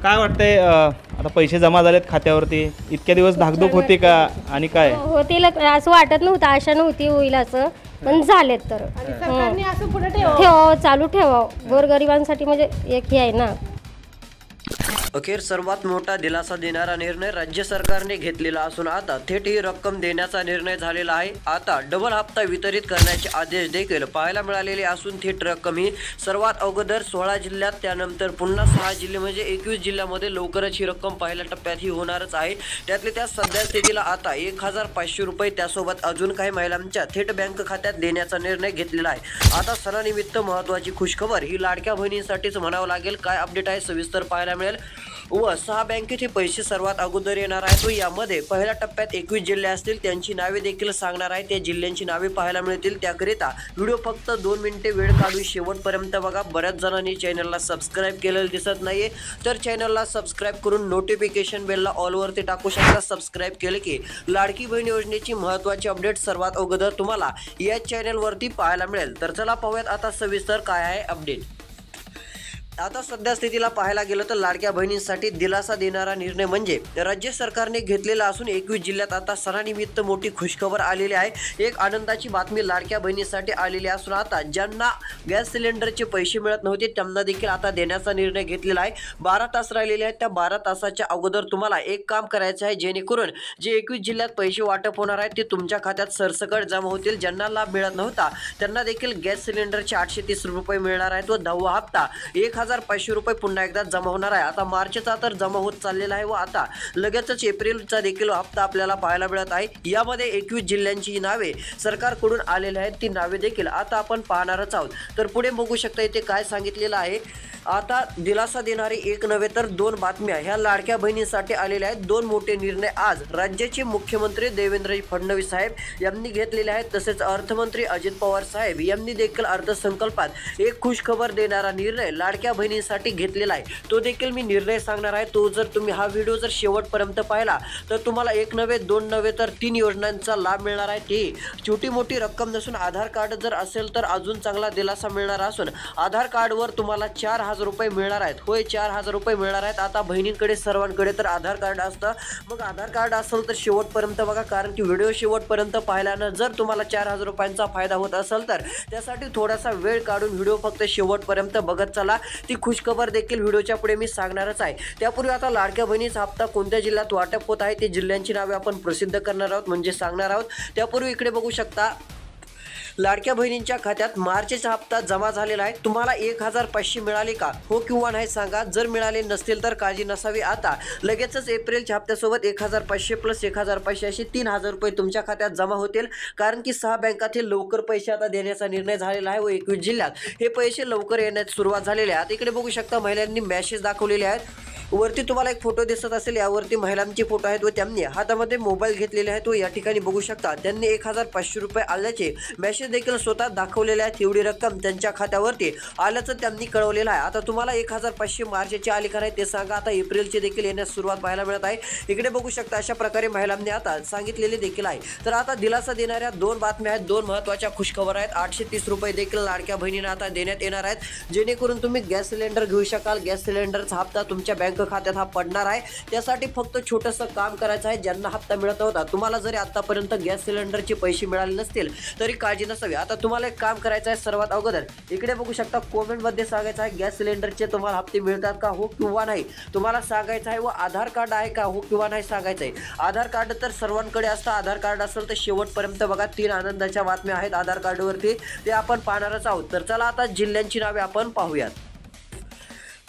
काय वाटतंय आता पैसे जमा झालेत खात्यावरती, इतक्या दिवस धाकधूक होती का आणि काय? होतील असं वाटत नव्हतं, आशा नव्हती होईल असं, पण झालेत तर सरकारने असं पुढे ठेवावं. ठेवावं, चालू ठेवावं. गोरगरिबांसाठी म्हणजे एक हे आहे ना. अखेर सर्वात मोठा दिलासा देणारा निर्णय राज्य सरकारने घेतलेला असून आता थेट ही रक्कम देण्याचा निर्णय झालेला आहे. आता डबल हप्ता वितरित करण्याचे आदेश देखील पाहायला मिळालेले असून थेट रक्कम ही सर्वात अगोदर 16 जिल्ह्यात, त्यानंतर पुन्हा 6 जिल्हे म्हणजे 21 जिल्ह्यामध्ये लवकरच ही रक्कम पहिल्या टप्प्यात ही होणारच आहे. त्यातले त्या सध्या स्थितीला आता 1500 रुपये, त्यासोबत अजून काही महिलांच्या थेट बँक खात्यात देण्याचा निर्णय घेतलेला आहे. आता सणानिमित्त महत्त्वाची खुशखबर ही लाडक्या बहिणींसाठीच म्हणावं लागेल. काय अपडेट आहे सविस्तर पाहायला मिळेल व 6 बँकेत हे पैसे सर्वात अगोदर येणार आहेत. व यामध्ये पहिल्या टप्प्यात 21 जिल्हे असतील, त्यांची नावे देखील सांगणार आहे. त्या जिल्ह्यांची नावे पाहायला मिळतील. त्याकरिता व्हिडिओ फक्त 2 मिनिटे वेळ काढून शेवटपर्यंत बघा. बऱ्याच जणांनी चॅनलला सबस्क्राईब केलेलं दिसत नाहीये, तर चॅनलला सबस्क्राईब करून नोटिफिकेशन बेलला ऑलवरती टाकू शकता. सबस्क्राईब केले की लाडकी बहीण योजनेची महत्त्वाची अपडेट सर्वात अगोदर तुम्हाला या चॅनलवरती पाहायला मिळेल. तर चला पाहूयात आता सविस्तर काय आहे अपडेट. आता सध्या स्थितीला पाहायला गेलं तर लाडक्या बहिणींसाठी दिलासा देणारा निर्णय म्हणजे राज्य सरकारने घेतलेला असून 21 जिल्ह्यात आता सणानिमित्त मोठी खुशखबर आलेली आहे. एक आनंदाची बातमी लाडक्या बहिणीसाठी आलेली असून आता ज्यांना गॅस सिलेंडरचे पैसे मिळत नव्हते त्यांना देखील आता देण्याचा निर्णय घेतलेला आहे. 12 तास राहिलेले आहेत. त्या 12 तासाच्या अगोदर तुम्हाला एक काम करायचं आहे, जेणेकरून जे 21 जिल्ह्यात पैसे वाटप होणार आहेत ते तुमच्या खात्यात सरसकट जमा होतील. ज्यांना लाभ मिळत नव्हता त्यांना देखील गॅस सिलेंडरचे 830 रुपये मिळणार आहेत व 10वा हप्ता 1500 रुपये पुन्हा एकदा जमा होणार आहे. आता मार्चचा तर जमा होत चाललेला आहे व आता लगेचच एप्रिलचा देखील हप्ता आपल्याला पाहायला मिळत आहे. यामध्ये 21 जिल्ह्यांची नावे सरकारकडून आलेली आहेत, ती नावे देखील आता आपण पाहणारच आहोत. तर पुढे बघू शकता इथे काय सांगितलेलं आहे. आता दिलासा देणारी एक नव्हे तर 2 बातम्या ह्या लाडक्या बहिणींसाठी आलेल्या आहेत. 2 मोठे निर्णय आज राज्याचे मुख्यमंत्री देवेंद्र फडणवीस साहेब यांनी घेतलेले आहेत. तसेच अर्थमंत्री अजित पवार साहेब यांनी देखील अर्थसंकल्पात एक खुशखबर देणारा निर्णय लाडक्या बहिणींसाठी घेतलेला आहे. तो देखील मी निर्णय सांगणार आहे. तो जर तुम्ही हा व्हिडिओ जर शेवटपर्यंत पाहिला तर तुम्हाला एक नव्हे 2 नव्हे तर 3 योजनांचा लाभ मिळणार आहे. ती छोटी मोठी रक्कम नसून आधार कार्ड जर असेल तर अजून चांगला दिलासा मिळणार असून आधार कार्डवर तुम्हाला 4000 रुपये मिळणार आहेत. होय, 4000 रुपये मिळणार आहेत. आता बहिणींकडे सर्वांकडे तर आधार कार्ड असतं. मग आधार कार्ड असेल तर शेवटपर्यंत बघा, कारण की व्हिडिओ शेवटपर्यंत पाहिल्यानं जर तुम्हाला 4000 रुपयांचा फायदा होत असेल तर त्यासाठी थोडासा वेळ काढून व्हिडिओ फक्त शेवटपर्यंत बघत चला. ती खुशखबर देखील व्हिडिओच्या पुढे मी सांगणारच आहे. त्यापूर्वी आता लाडक्या बहिणीचा हप्ता कोणत्या जिल्ह्यात वाटप होत आहे ते जिल्ह्यांची नावे आपण प्रसिद्ध करणार आहोत, म्हणजे सांगणार आहोत. त्यापूर्वी इकडे बघू शकता लाडक्या बहिणींच्या खात्यात मार्चचा हप्ता जमा झालेला आहे. तुम्हाला 1500 मिळाले का, हो किंवा नाही सांगा. जर मिळाले नसतील तर काळजी नसावी. आता लगेचच एप्रिलच्या हप्त्यासोबत 1500 प्लस 1500 असे 3000 रुपये तुमच्या खात्यात जमा होतील. कारण की 6 बँकातील लवकर पैसे आता देण्याचा निर्णय झालेला आहे व 21 जिल्ह्यात हे पैसे लवकर येण्यास सुरुवात झालेली आहे. आता इकडे बघू शकता महिलांनी मेसेज दाखवलेले आहेत. वरती तुम्हाला एक फोटो दिसत असेल, यावरती महिलांचे फोटो आहेत व त्यांनी हातामध्ये मोबाईल घेतलेले आहेत व या ठिकाणी बघू शकता त्यांनी 1500 रुपये आल्याचे मेसेज देखील स्वतः दाखवलेले आहेत. एवढी रक्कम त्यांच्या खात्यावरती आल्याचं त्यांनी कळवलेलं आहे. आता तुम्हाला 1500 मार्चचे आले का नाही ते सांगा. आता एप्रिलचे देखील येण्यास सुरुवात पाहायला मिळत आहे. इकडे बघू शकता अशा प्रकारे महिलांनी आता सांगितलेले देखील आहे. तर आता दिलासा देणाऱ्या 2 बातम्या आहेत, 2 महत्त्वाच्या खुशखबर आहेत. 830 रुपये देखील लाडक्या बहिणींना आता देण्यात येणार आहेत, जेणेकरून तुम्ही गॅस सिलेंडर घेऊ शकाल. गॅस सिलेंडरचा हप्ता तुमच्या बँक खात्यात हा पडणार आहे. त्यासाठी फक्त छोटंसं काम करायचं आहे. ज्यांना हप्ता मिळत होता, तुम्हाला जरी आतापर्यंत गॅस सिलेंडरचे पैसे मिळाले नसतील तरी काळजी नसावी. आता तुम्हाला एक काम करायचं आहे. सर्वात अगोदर इकडे बघू शकता कॉमेंटमध्ये सांगायचं आहे गॅस सिलेंडरचे तुम्हाला हप्ते मिळतात का, हो किंवा नाही तुम्हाला सांगायचं आहे. व आधार कार्ड आहे का, हो किंवा नाही सांगायचं आहे. आधार कार्ड तर सर्वांकडे असतं. आधार कार्ड असेल तर शेवटपर्यंत बघा. 3 आनंदाच्या बातम्या आहेत आधार कार्डवरती, ते आपण पाहणारच आहोत. तर चला आता जिल्ह्यांची नावे आपण पाहूयात.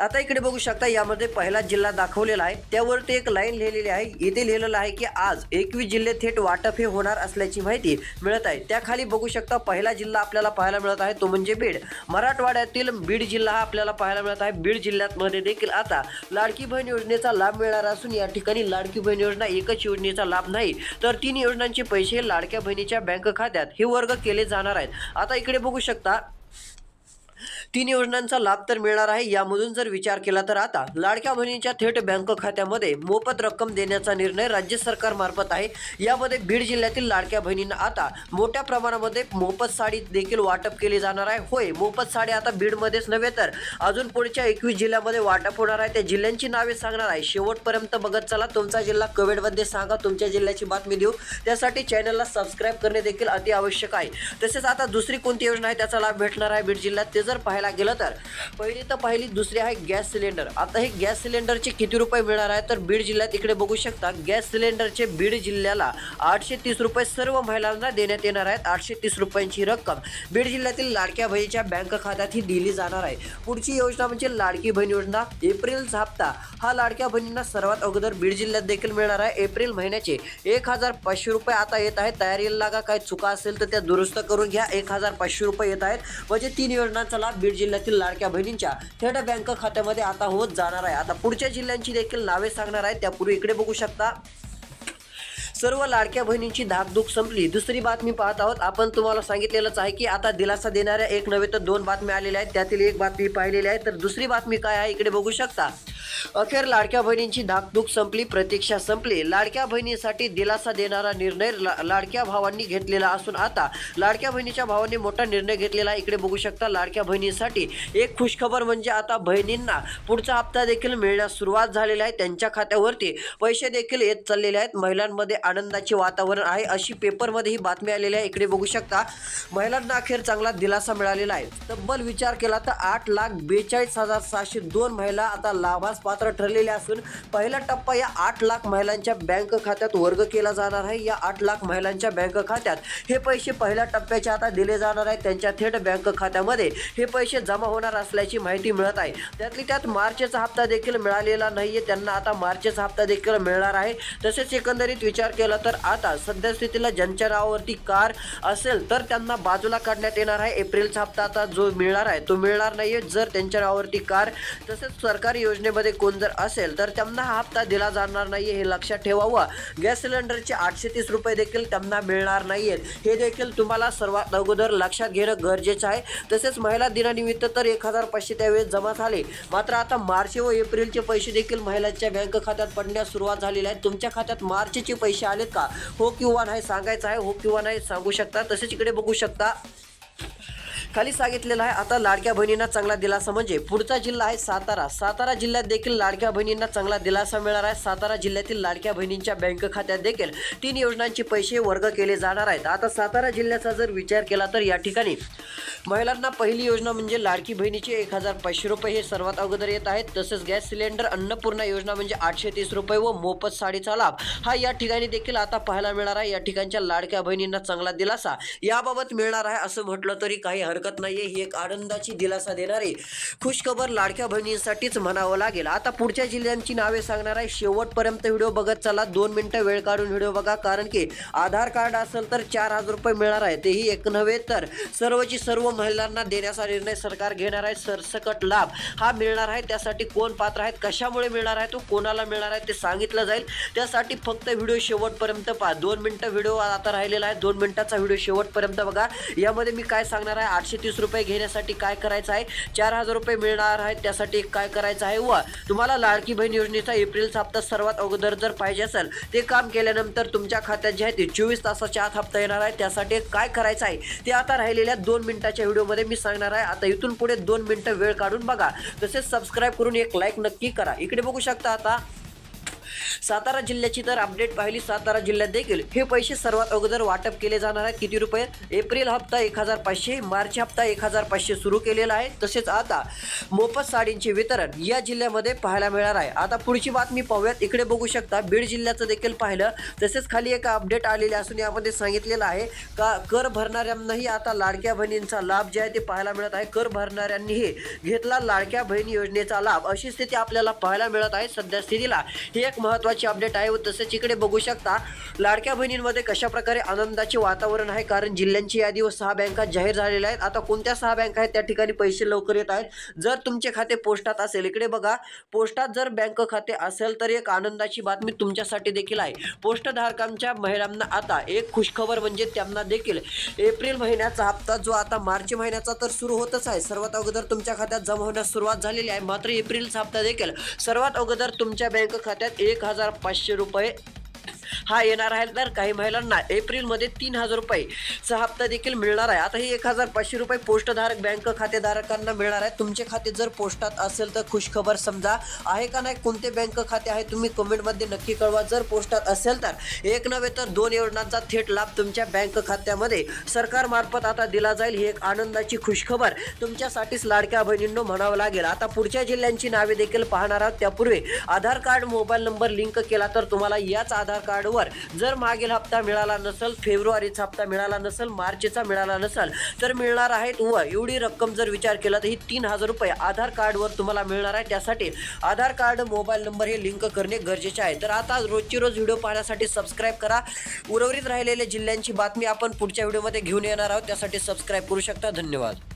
आता इकडे बघू शकता यामध्ये पहिला जिल्हा दाखवलेला आहे. त्यावरती एक लाईन लिहिलेली आहे. इथे लिहिलेलं आहे की आज 21 जिल्हे थेट वाटप हे होणार असल्याची माहिती मिळत आहे. त्याखाली बघू शकता पहिला जिल्हा आपल्याला पाहायला मिळत आहे, तो म्हणजे बीड. मराठवाड्यातील बीड जिल्हा हा आपल्याला पाहायला मिळत आहे. बीड जिल्ह्यामध्ये देखील आता लाडकी बहीण योजनेचा लाभ मिळणार असून या ठिकाणी लाडकी बहीण योजना एकच योजनेचा लाभ नाही तर 3 योजनांचे पैसे लाडक्या बहिणीच्या बँक खात्यात हे वर्ग केले जाणार आहेत. आता इकडे बघू शकता तीन योजनांचा लाभ तर मिळणार आहे। यामधून जर विचार केला तर आता लाडक्या बहिणीच्या थेट बँक खात्यामध्ये मोफत रक्कम देण्याचा निर्णय राज्य सरकार मार्फत आहे। यामध्ये बीड जिल्ह्यातील लाडक्या बहिणींना आता मोठ्या प्रमाणामध्ये मोफत साडी देखील वाटप केली जाणार आहे। होय, मोफत साडी आता बीडमध्येच नव्हे तर अजून पुढच्या 21 जिल्ह्यामध्ये वाटप होणार आहे। त्या जिल्ह्यांची नावे सांगणार आहे। शेवटपर्यंत बघत चला। तुमचा जिल्हा कमेंटमध्ये सांगा, तुमच्या जिल्ह्याची बातमी देऊ। त्यासाठी चॅनलला सबस्क्राईब करणे देखील अति आवश्यक आहे। तसेच आता दुसरी कोणती योजना आहे त्याचा लाभ भेटणार आहे बीड जिल्ह्यात ते जर पाहायला गेलं तर पहिली दुसरी आहे गॅस सिलेंडर। आता हे गॅस सिलेंडरचे किती रुपये मिळणार आहे तर बीड जिल्ह्यात इकडे बघू शकता, गॅस सिलेंडरचे बीड जिल्ह्याला 830 रुपये सर्व महिलांना देण्यात येणार आहेत। 830 रुपयांची रक्कम बीड जिल्ह्यातील लाडक्या बहिणीच्या बँक खात्यात ही दिली जाणार आहे। पुढची योजना म्हणजे लाडकी बहीण योजना। एप्रिलचा हप्ता हा लाडक्या बहिणींना सर्वात अगोदर बीड जिल्ह्यात देखील मिळणार आहे। एप्रिल महिन्याचे 1500 रुपये आता येत आहेत। तयारीला लागा, काही चुका असेल तर त्या दुरुस्त करून घ्या। 1500 रुपये येत आहेत। म्हणजे तीन योजनांचा लाभ बीड जिल्ह्यातील लाडक्या बहिणींच्या थेट बँक खात्यामध्ये आता होत जाणार आहे। आता पुढच्या जिल्ह्यांची देखील नावे सांगणार आहे। त्यापूर्वी इकडे बघू शकता, सर्व लाडक्या बहिणींची धाकधूक संपली। दुसरी बातमी पाहत आहोत आपण। तुम्हाला सांगितलेलंच आहे की आता दिलासा देणाऱ्या एक नव्हे तर दोन बातम्या आलेल्या आहेत। त्यातील एक बातमी पाहिलेली आहे, तर दुसरी बातमी काय आहे इकडे बघू शकता। अखेर लाडक्या बहिणींची धाकधूक संपली, प्रतीक्षा संपली। लाडक्या बहिणीसाठी दिलासा देणारा निर्णय लाडक्या भावांनी घेतलेला असून आता लाडक्या बहिणीच्या भावांनी मोठा निर्णय घेतलेला आहे। इकडे बघू शकता, लाडक्या बहिणीसाठी एक खुशखबर म्हणजे आता बहिणींना पुढचा हप्ता देखील मिळण्यास सुरुवात झालेली आहे। त्यांच्या खात्यावरती पैसे देखील येत चाललेले आहेत। महिलांमध्ये आनंदाचे वातावरण आहे अशी पेपरमध्ये ही बातमी आलेली आहे। इकडे बघू शकता, महिलांना अखेर चांगला दिलासा मिळालेला आहे। तब्बल विचार केला तर 8,42,602 महिला आता लाभास पात्र ठरलेले असून पहिला टप्पा या 8 लाख महिलांच्या बँक खात्यात वर्ग केला जाणार आहे। या 8 लाख महिलांच्या बँक खात्यात हे पैसे पहिल्या टप्प्याचे आता दिले जाणार आहेत। त्यांच्या थेट बँक खात्यामध्ये हे पैसे जमा होणार असल्याची माहिती मिळत आहे। त्यातली त्यात मार्चचा हप्ता देखील मिळालेला नाहीये, त्यांना आता मार्चचा हप्ता देखील मिळणार आहे। तसेच एकंदरीत विचार केला तर आता सद्यस्थितीला ज्यांच्या नावावरती कार असेल तर त्यांना बाजूला काढण्यात येणार आहे। एप्रिलचा हप्ता आता जो मिळणार आहे तो मिळणार नाहीये जर त्यांच्या नावावरती कार तसेच सरकारी योजनेमध्ये कोण जर असेल तर त्यांना हा हप्ता दिला जाणार नाहीये, हे लक्षात ठेवावं। गॅस सिलेंडरचे 830 रुपये देखील त्यांना मिळणार नाहीयेत, हे देखील तुम्हाला सर्वात अगोदर लक्षात घेणं गरजेचं आहे। तसेच महिला दिनानिमित्त तर 1500 त्यावेळेस जमा झाले, मात्र आता मार्च व एप्रिलचे पैसे देखील महिलांच्या बँक खात्यात पडण्यास सुरुवात झालेली आहे। तुमच्या खात्यात मार्चचे पैसे आलेत का? हो किंवा नाही सांगायचं आहे, हो किंवा नाही सांगू शकता। तसेच इकडे बघू शकता, खाली सांगितलेलं आहे आता लाडक्या बहिणींना चांगला दिलासा म्हणजे पुढचा जिल्हा आहे सातारा। सातारा जिल्ह्यात देखील लाडक्या बहिणींना चांगला दिलासा मिळणार आहे। सातारा जिल्ह्यातील लाडक्या बहिणींच्या बँक खात्यात देखील 3 योजनांचे पैसे वर्ग केले जाणार आहेत। आता सातारा जिल्ह्याचा जर विचार केला तर या ठिकाणी महिलांना पहिली योजना म्हणजे लाडकी बहिणीचे 1500 रुपये हे सर्वात अगोदर येत आहेत। तसेच गॅस सिलेंडर अन्नपूर्णा योजना म्हणजे 830 रुपये व मोफत साडीचा लाभ हा या ठिकाणी देखील आता पाहायला मिळणार आहे। या ठिकाणच्या लाडक्या बहिणींना चांगला दिलासा याबाबत मिळणार आहे असं म्हटलं तरी काही हरकत नाहीये। ही एक आनंदाची दिलासा देणारी खुशखबर लाडक्या बहिणींसाठीच म्हणावं लागेल। आता पुढच्या जिल्ह्यांची नावे सांगणार आहे। शेवटपर्यंत व्हिडिओ बघत चला, 2 मिनिटं वेळ काढून व्हिडिओ बघा, कारण की आधार कार्ड असेल तर 4000 रुपये मिळणार आहे। तेही एक नव्हे तर सर्वची सर्व महिलांना देण्याचा निर्णय सरकार घेणार आहे। सरसकट लाभ हा मिळणार आहे। त्यासाठी कोण पात्र आहेत, कशामुळे मिळणार आहे, तो कोणाला मिळणार आहे ते सांगितलं जाईल। त्यासाठी फक्त व्हिडिओ शेवटपर्यंत पहा। 2 मिनिटं व्हिडिओ आता राहिलेला आहे, 2 मिनिटाचा व्हिडिओ शेवटपर्यंत बघा। यामध्ये मी काय सांगणार आहे, 830 रुपये घेण्यासाठी काय करायचं आहे, 4000 रुपये मिळणार आहेत त्यासाठी काय करायचं आहे, व तुम्हाला लाडकी बहीण योजनेचा एप्रिलचा हप्ता सर्वात अगोदर जर पाहिजे असेल ते काम केल्यानंतर तुमच्या खात्यात जे आहे ते 24 तासाच्या आत हप्ता येणार आहे। त्यासाठी काय करायचं आहे ते आता राहिलेल्या 2 मिनिटाच्या व्हिडिओमध्ये मी सांगणार आहे। आता इथून पुढे 2 मिनिटं वेळ काढून बघा। तसेच सबस्क्राईब करून एक लाईक नक्की करा। इकडे बघू शकता, आता सातारा जिल्ह्याची तर अपडेट पाहिली। सातारा जिल्ह्यात देखील हे पैसे सर्वात अगोदर वाटप केले जाणार आहेत। किती रुपये? एप्रिल हप्ता 1500, मार्च हप्ता 1500 सुरू केलेला आहे। तसेच आता मोफत साडींचे वितरण या जिल्ह्यामध्ये पाहायला मिळणार आहे। आता पुढची बातमी पाहूयात। इकडे बघू शकता, बीड जिल्ह्याचं देखील पाहिलं। तसेच खाली एक अपडेट आलेली असून यामध्ये सांगितलेलं आहे का कर भरणाऱ्यांनाही आता लाडक्या बहिणींचा लाभ जे आहे ते पाहायला मिळत आहे। कर भरणाऱ्यांनीही घेतला लाडक्या बहीण योजनेचा लाभ, अशी स्थिती आपल्याला पाहायला मिळत आहे। सध्या स्थितीला ही एक महत्त्वाची अपडेट आहे व तसेच इकडे बघू शकता लाडक्या बहिणींमध्ये कशा प्रकारे आनंदाचे वातावरण आहे, कारण जिल्ह्यांची यादी व 6 बँका जाहीर झालेल्या आहेत. आता कोणत्या 6 बँका आहेत त्या ठिकाणी पैसे लवकर येत आहेत. जर तुमचे खाते पोस्टात असेल, इकडे बघा, पोस्टात जर बँक खाते असेल तर एक आनंदाची बातमी तुमच्यासाठी देखील आहे. पोस्टधारकांच्या महिलांना आता एक खुशखबर म्हणजे त्यांना देखील एप्रिल महिन्याचा हप्ता जो आता मार्च महिन्याचा तर सुरू होतच आहे, सर्वात अगोदर तुमच्या खात्यात जमा होण्यास सुरुवात झालेली आहे. मात्र एप्रिलचा हप्ता देखील सर्वात अगोदर तुमच्या बँक खात्यात 1,500 रुपये हा येणार आहे. तर काही महिलांना एप्रिलमध्ये 3,000 रुपयेचा हप्ता देखील मिळणार आहे. आता हे 1,500 रुपये पोस्टधारक बँक खातेधारकांना मिळणार आहे. तुमचे खाते जर पोस्टात असेल तर खुशखबर समजा आहे का नाही. कोणते बँक खाते आहे तुम्ही कमेंटमध्ये नक्की कळवा. जर पोस्टात असेल तर एक नव्हे तर 2 योजनांचा थेट लाभ तुमच्या बँक खात्यामध्ये सरकारमार्फत आता दिला जाईल. ही एक आनंदाची खुशखबर तुमच्यासाठीच लाडक्या बहिणींनो म्हणावं लागेल. आता पुढच्या जिल्ह्यांची नावे देखील पाहणार आहोत. त्यापूर्वी आधार कार्ड मोबाईल नंबर लिंक केला तर तुम्हाला याच आधार कार्डवर जर मागील हप्ता मिळाला नसेल, फेब्रुवारीचा हप्ता मिळाला नसेल, मार्चचा मिळाला नसेल तर मिळणार आहेत. व एवढी रक्कम जर विचार केला तर ही 3,000 रुपये आधार कार्डवर तुम्हाला मिळणार आहे. त्यासाठी आधार कार्ड मोबाईल नंबर हे लिंक करणे गरजेचे आहे. तर आता रोजची रोज व्हिडिओ पाहण्यासाठी सबस्क्राईब करा. उर्वरित राहिलेल्या जिल्ह्यांची बातमी आपण पुढच्या व्हिडिओमध्ये घेऊन येणार आहोत, त्यासाठी सबस्क्राईब करू शकता. धन्यवाद.